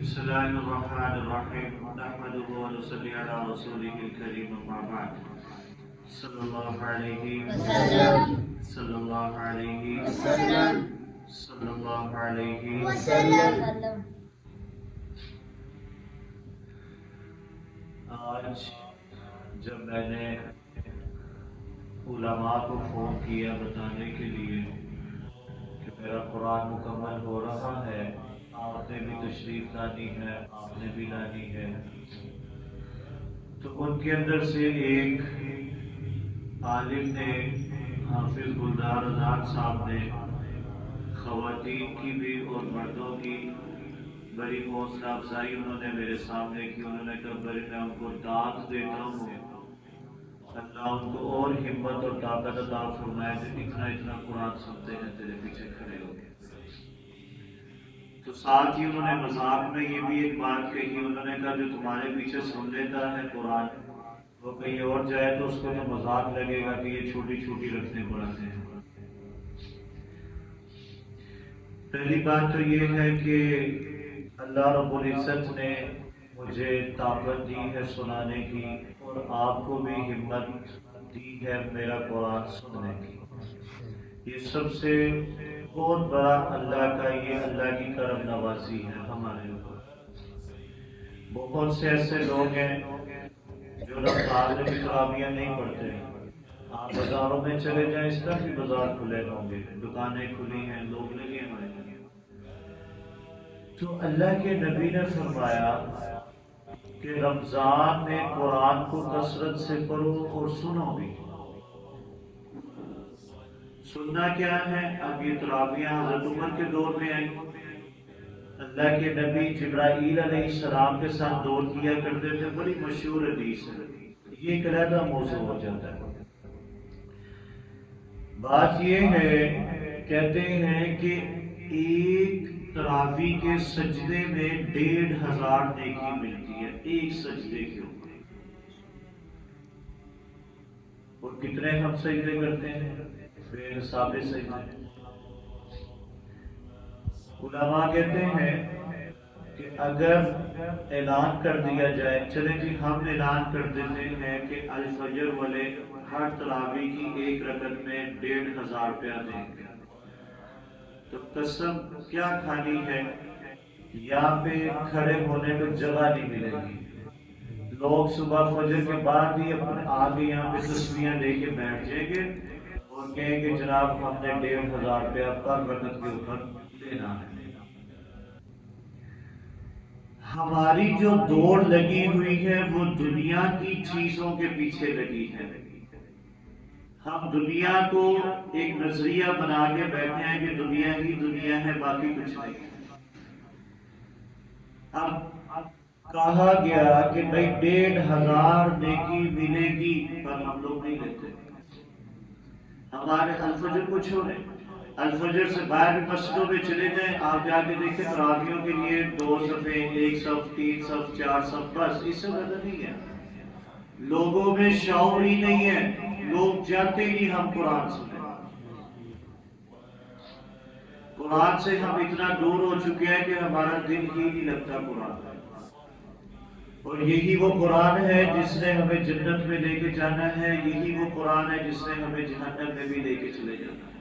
بسم الله الرحمن الرحيم نحمده ونصلي على رسوله الكريم أما بعد صلى الله عليه وسلم صلى الله عليه وسلم صلى الله عليه وسلم. آج جب میں نے علماء کو فون کیا بتانے کے لیے کہ میرا قرآن مکمل ہو رہا ہے، آپ نے بھی تشریف لانی ہے، آپ نے بھی لانی ہے، تو ان کے اندر سے ایک عالم نے، حافظ گلدار رضان صاحب نے خواتین کی بھی اور مردوں کی بڑی حوصلہ افزائی انہوں نے میرے سامنے کی. انہوں نے کہا بڑی میں ان کو داد دیتا ہوں، اللہ ان کو اور ہمت اور طاقت عطا فرمائے جو اتنا قرآن سنتے ہیں تیرے پیچھے کھڑے ہو گئے. تو ساتھ ہی انہوں نے مذاق میں یہ بھی ایک بات کہی، انہوں نے کہا جو تمہارے پیچھے سن لیتا ہے قرآن وہ کہیں اور جائے تو اس کو تو مذاق لگے گا کہ یہ چھوٹی چھوٹی رکھنے پڑھاتے ہیں. پہلی بات تو یہ ہے کہ اللہ رب العزت نے مجھے طاقت دی ہے سنانے کی، اور آپ کو بھی ہمت دی ہے میرا قرآن سننے کی. یہ سب سے بہت بڑا اللہ کا، یہ اللہ کی کرم نوازی ہے ہمارے اوپر. بہت سے ایسے لوگ ہیں جو رمضان میں بھی تراویح نہیں پڑھتے. آپ بازاروں میں چلے جائیں، اس طرح بھی بازار کھلے ہوں گے، دکانیں کھلی ہیں، لوگ لگے ہوئے ہیں. تو اللہ کے نبی نے فرمایا کہ رمضان میں قرآن کو کثرت سے پڑھو اور سنو بھی. سننا کیا ہے؟ اب یہ تراویح حضرت عمر کے دور میں آئی. اللہ کے نبی جبرائیل علیہ السلام کے ساتھ دور کیا کرتے تھے، بڑی مشہور حدیث ہے، یہ ایک علیحدہ موضوع ہو جاتا ہے. بات یہ ہے، کہتے ہیں کہ ایک تراویح کے سجدے میں 1500 نیکی ملتی ہے، ایک سجدے کے اوپر. اور کتنے ہم سجدے کرتے ہیں؟ بے حساب سجدے. علماء کہتے ہیں کہ اگر اعلان کر دیا جائے، چلیں جی ہم اعلان کر دیتے ہیں کہ الفجر والے ہر تراویح کی ایک رکعت میں 1500 روپیہ دیں گے، تو قسم کیا کھانی ہے، یہاں پہ کھڑے ہونے کو جگہ نہیں ملے گی. لوگ صبح فجر کے بعد ہی اپنے آگے یہاں پہ تسبیحاں لے کے بیٹھ جائیں گے اور کہیں کہ جناب ہم نے 1500 روپیہ پر رکعت کے اوپر دینا ہے. ہماری جو دوڑ لگی ہوئی ہے وہ دنیا کی چیزوں کے پیچھے لگی ہے. ہم دنیا کو ایک نظریہ بنا کے بیٹھے ہیں کہ دنیا ہی دنیا ہے، باقی کچھ نہیں. اب کہا گیا کہ بھائی 1500 نیکی ملے گی، پر ہم لوگ نہیں لیتے. ہمارے الفجر کو چھوڑیں، الفجر سے باہر مسجدوں میں چلے جائیں، آپ جا کے دیکھیں تراویحوں کے لیے 2 صفیں، 1 صف، 3 صف، 4 صف، بس اس سے زیادہ نہیں ہے. لوگوں میں شعور ہی نہیں ہے، لوگ چاہتے ہی ہم قرآن سنیں. قرآن سے ہم اتنا دور ہو چکے ہیں کہ ہمارا دل ہی نہیں لگتا قرآن. اور یہی وہ قرآن ہے جس نے ہمیں جنت میں لے کے جانا ہے، یہی وہ قرآن ہے جس نے ہمیں جہنم میں بھی لے کے چلے جانا ہے.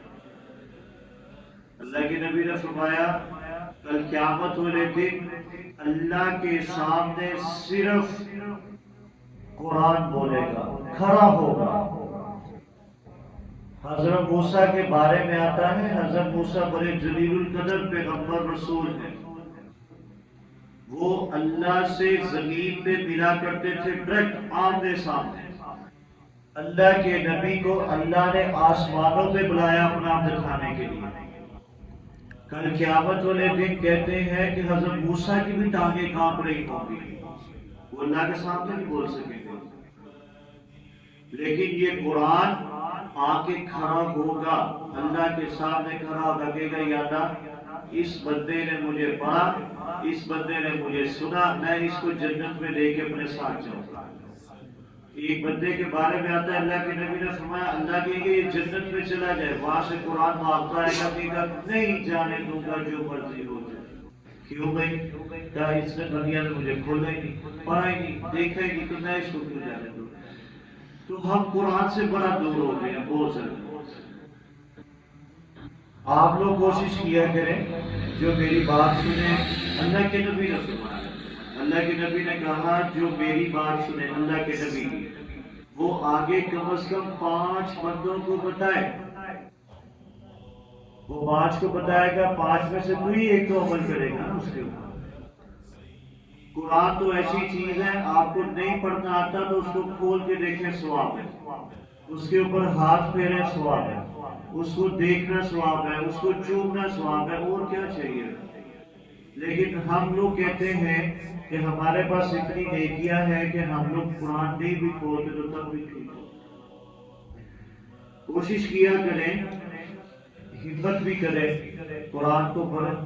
اللہ کے نبی نے فرمایا کل قیامت والے دن اللہ کے سامنے صرف قرآن بولے گا، کھڑا ہوگا. حضرت موسیٰ کے بارے میں آتا ہے، حضرت موسیٰ بڑے جلیل القدر پیغمبر رسول ہیں. وہ اللہ سے زمین پہ ملا کرتے تھے ڈائریکٹ آمنے سامنے. اللہ کے نبی کو اللہ نے آسمانوں پہ بلایا اپنا دکھانے کے لیے. کل قیامت والے دن کہتے ہیں کہ حضرت موسیٰ کی بھی ٹانگیں کانپ رہی ہوں گی، وہ اللہ کے سامنے نہیں بول سکیں گے. لیکن یہ قرآن آ کے کھڑا ہوگا، اللہ کے سامنے کھڑا لگے گا، یا اللہ اس بندے نے مجھے پڑھا، اس بندے نے مجھے سنا، میں اس کو جنت میں لے کے اپنے ساتھ جاؤں گا. ایک بندے کے بارے میں آتا ہے، اللہ کے نبی نے فرمایا اللہ کہے گا یہ جنت میں چلا جائے، وہاں سے قرآن بھاگتا ہے گا، کہے گا نہیں جانے دوں گا جو مرضی ہو جائے. کیوں گئی؟ کیا اس نے دنیا میں مجھے کھولا ہی نہیں، پڑھا ہی نہیں، دیکھا ہی نہیں، تو میں اس کو کیوں جانے دوں؟ تو ہم قرآن سے بڑا دور ہو گئے ہیں بہت زیادہ۔ آپ لوگ کوشش کیا کریں جو میری بات سنیں، اللہ کے نبی نے فرمایا، اللہ کے نبی نے کہا جو میری بات سنیں، اللہ کے نبی کی، وہ آگے کم از کم 5 بندوں کو بتائے، وہ 5 کو بتائے گا، 5 میں سے کوئی ایک تو عمل کرے گا اس کے اوپر۔ قرآن تو ایسی چیز ہے، آپ کو نہیں پڑھنا آتا تو اس کو کھول کے دیکھیں ثواب ہے، اس کے اوپر ہاتھ پھیریں ثواب ہے، اس کو دیکھنا ثواب ہے، اس کو چومنا ثواب ہے، اور کیا چاہیے؟ لیکن ہم لوگ کہتے ہیں کہ ہمارے پاس اتنی نیکیاں ہیں کہ ہم لوگ قرآن نہیں بھی کھولتے تو تب بھی ٹھیک ہے۔ کوشش کیا کریں، ہمت بھی کریں، قرآن کو پڑھیں،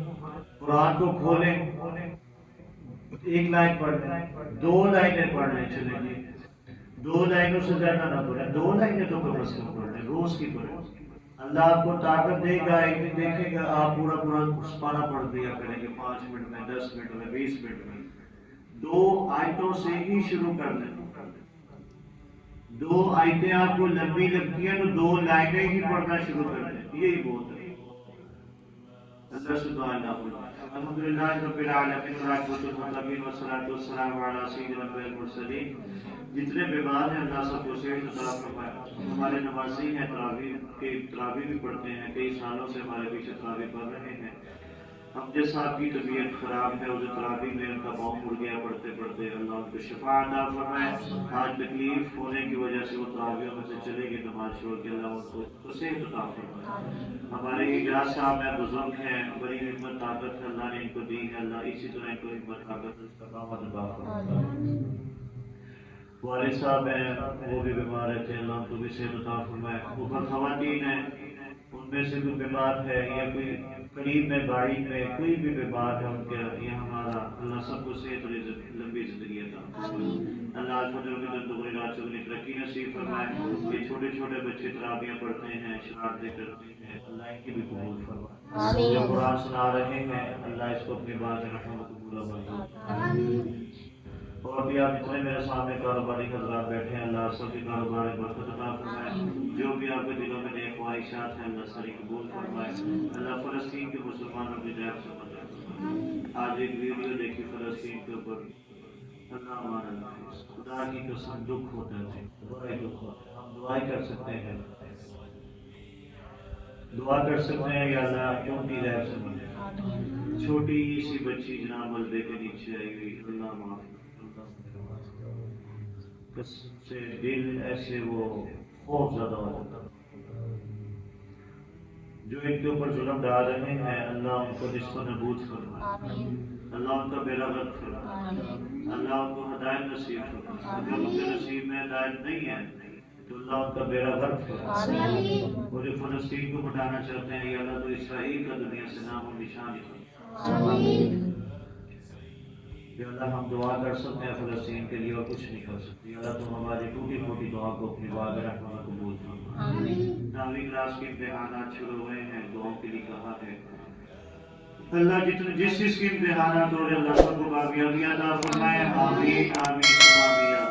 قرآن کو کھولیں، 1 لائن پڑھ لیں، 2 لائنیں پڑھ لیں، چلیں گے 2 لائنوں سے زیادہ نہ پڑھیں، 2 لائنیں تو کم از کم پڑھ لیں، روز کی پڑھیں۔ اللہ آپ کو طاقت دے گا، ایک دن دیکھے گا آپ پورا پارہ پڑھ دیا کریں گے 5 منٹ میں، 10 منٹ میں، 20 منٹ میں۔ 2 آیتوں سے ہی شروع کر لیں، 2 آیتیں آپ کو لمبی لگتی ہیں تو 2 لائنیں ہی پڑھنا شروع کر دیں، یہی بہت ہے۔ اللہ سبحانہ الحمدللہ رب العالمین والصلاۃ والسلام علی سیدنا المرسلین۔ جتنے بیمار ہیں اللہ سب کو صحت عطا فرمائے۔ ہمارے نمازی ہیں، تراویح بھی پڑھتے ہیں، کئی سالوں سے ہمارے پیچھے تراویح پڑھ رہے ہیں۔ ہم صاحب کی طبیعت خراب ہے، اسے تراویح میں ان کا پاؤں مڑ گیا پڑھتے پڑھتے، اللہ ان کو شفا عطا فرمائے۔ آج تکلیف ہونے کی وجہ سے وہ تراویحوں میں سے چلے گئے نماز چھوڑ کے، اللہ ان کو صحت عطا فرمائے۔ ہمارے اجاز صاحب ہیں، بزرگ ہیں، بڑی ہمت طاقت ہے اللہ نے ان کو دی ہے، اللہ اسی طرح ان کو ہمت طاقت استقامت عطا فرمائے۔ والد صاحب ہیں، وہ بھی بیمار رہتے ہیں، اللہ ان کو بھی صحت عطا فرمائے۔ اوپر خواتین ہیں، ان میں سے کوئی بیمار ہے یا کوئی قریب میں بعید میں کوئی بھی بیمار ہے، ان کے یہ ہمارا اللہ سب کو صحت اور لمبی زندگی عطا فرمائے۔ اللہ آج فجر کے دن دگنی رات چگنی ترقی نصیب فرمائے۔ یہ چھوٹے چھوٹے بچے تراویحیں پڑھتے ہیں، شرارتیں کرتے ہیں، اللہ ان کی بھی قبول فرمائے۔ جو قرآن سنا رہے ہیں، اللہ اس کو اپنی بات رحمت قبول و منظور فرمائے۔ اور بھی آپ جتنے میرے سامنے کاروباری حضرات بیٹھے ہیں، اللہ سب کے کاروبار میں برکت عطا فرمائے۔ جو بھی آپ کے دلوں میں نیک خواہشات ہیں، اللہ ساری قبول فرمائے۔ اللہ فلسطین کے مسلمانوں کی جان سے مدد فرمائے۔ آج ایک ویڈیو دیکھی فلسطین کے اوپر، اللہ ہمارا نفیس، خدا کی قسم دکھ ہوتا ہے، بڑا دکھ ہوتا ہے۔ ہم دعائیں کر سکتے ہیں، دعا کر سکتے ہیں، یا اللہ چونٹی رہ سے مدد، چھوٹی سی بچی جناب ملبے کے نیچے آئی ہوئی، اللہ معاف سے دل ایسے وہ خوف زدہ ہو جاتا۔ جو ان کے اوپر ظلم ڈال رہے ہیں، اللہ ان کو نصف و نبود فرمائے، اللہ ان کا بیڑا غرق فرمائے، اللہ ان کو ہدایت نصیب فرمائے۔ جو ان کے نصیب میں ہدایت نہیں ہے تو اللہ ان کا بیڑا غرق فرمائے۔ وہ جو فلسطین کو مٹانا چاہتے ہیں، یا اللہ تو اسرائیل کا دنیا سے نام و نشان فرمائے۔ یا اللہ ہم دعا کر سکتے ہیں فلسطین کے لیے اور کچھ نہیں کر سکتے، یا اللہ تم ہماری ٹوٹی پھوٹی دعا کو اپنی بارگاہ میں رحمت قبول فرما۔ 9ویں کلاس کے امتحانات شروع ہوئے ہیں، دعاؤں کے لیے کہا ہے، اللہ جس چیز کے امتحانات ہو رہے ہیں، اللہ سب کو کامیابی عطا فرمائے، آمین آمین آمین۔